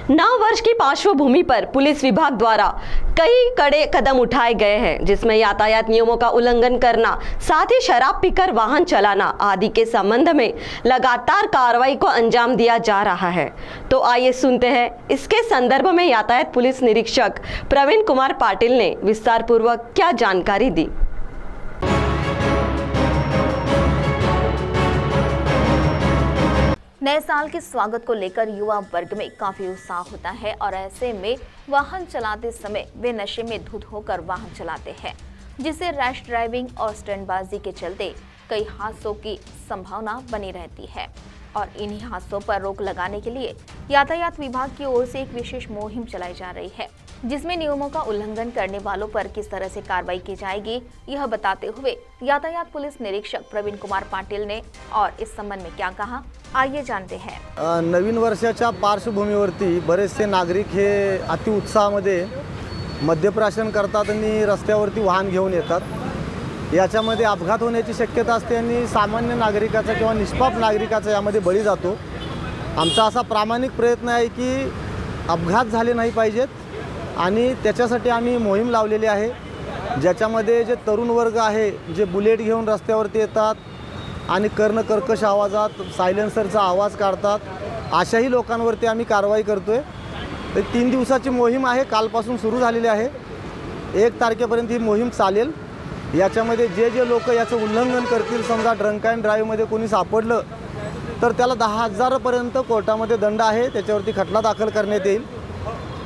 नव वर्ष की पार्श्वभूमि पर पुलिस विभाग द्वारा कई कड़े कदम उठाए गए हैं, जिसमें यातायात नियमों का उल्लंघन करना, साथ ही शराब पीकर वाहन चलाना आदि के संबंध में लगातार कार्रवाई को अंजाम दिया जा रहा है। तो आइए सुनते हैं इसके संदर्भ में यातायात पुलिस निरीक्षक प्रवीण कुमार पाटिल ने विस्तार पूर्वक क्या जानकारी दी। नए साल के स्वागत को लेकर युवा वर्ग में काफी उत्साह होता है और ऐसे में वाहन चलाते समय वे नशे में धुत होकर वाहन चलाते हैं, जिससे रैश ड्राइविंग और स्टंटबाजी के चलते कई हादसों की संभावना बनी रहती है। और इन्हीं हादसों पर रोक लगाने के लिए यातायात विभाग की ओर से एक विशेष मुहिम चलाई जा रही है, जिसमें नियमों का उल्लंघन करने वालों पर किस तरह से कार्रवाई की जाएगी, यह बताते हुए यातायात पुलिस निरीक्षक प्रवीण कुमार पाटिल ने और इस संबंध में क्या कहा, आइए जानते हैं। नवीन वर्षाच्या पार्श्वभूमीवरती बरेचसे नागरिक हे अति उत्साहामध्ये मद्यप्राशन करतात आणि रस्त्यावरती वाहन घेऊन येतात। याच्यामध्ये अपघात होण्याची शक्यता असते आणि सामान्य नागरिकाचा किंवा निष्पाप नागरिकाचा यामध्ये बळी जातो। आमचा असा प्रामाणिक प्रयत्न आहे की अपघात झाले नाही पाहिजेत आणि त्याच्यासाठी आम्ही मोहीम लावलेली आहे, ज्याच्यामध्ये जे तरुण वर्ग आहे जे बुलेट घेऊन रस्त्यावरती येतात आणि कर्णकर्कश आवाजात सायलेन्सरचा आवाज काढतात, अशाही लोकांवरती आम्ही कारवाई करतोय। तर 3 दिवसाची मोहीम आहे, कालपासून सुरू झालेली आहे। 1 तारखेपर्यंत ही मोहीम चालेल। याच्यामध्ये जे लोक याचं उल्लंघन करतील, समजा ड्रंक अँड ड्राईव्हमध्ये कोणी सापडलं तर त्याला 10,000 पर्यंत कोर्टामध्ये दंड आहे, त्याच्यावरती खटला दाखल करण्यात येईल।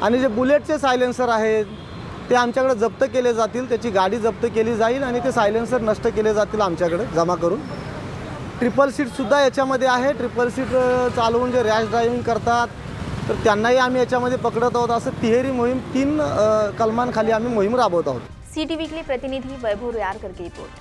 आणि जे बुलेटचे सायलेन्सर आहेत ते आमच्याकडे जप्त केले जातील, त्याची गाडी जप्त केली जाईल आणि ते सायलेन्सर नष्ट केले जातील आमच्याकडे जमा करून। ट्रिपल सीटसुद्धा याच्यामध्ये आहे। ट्रिपल सीट चालवून जे रॅश ड्रायव्हिंग करतात तर त्यांनाही आम्ही याच्यामध्ये पकडत आहोत। असं तिहेरी मोहीम 3 कलमांखाली आम्ही मोहीम राबवत आहोत। सिटी वीकली प्रतिनिधि वैभव रुयारकर की रिपोर्ट।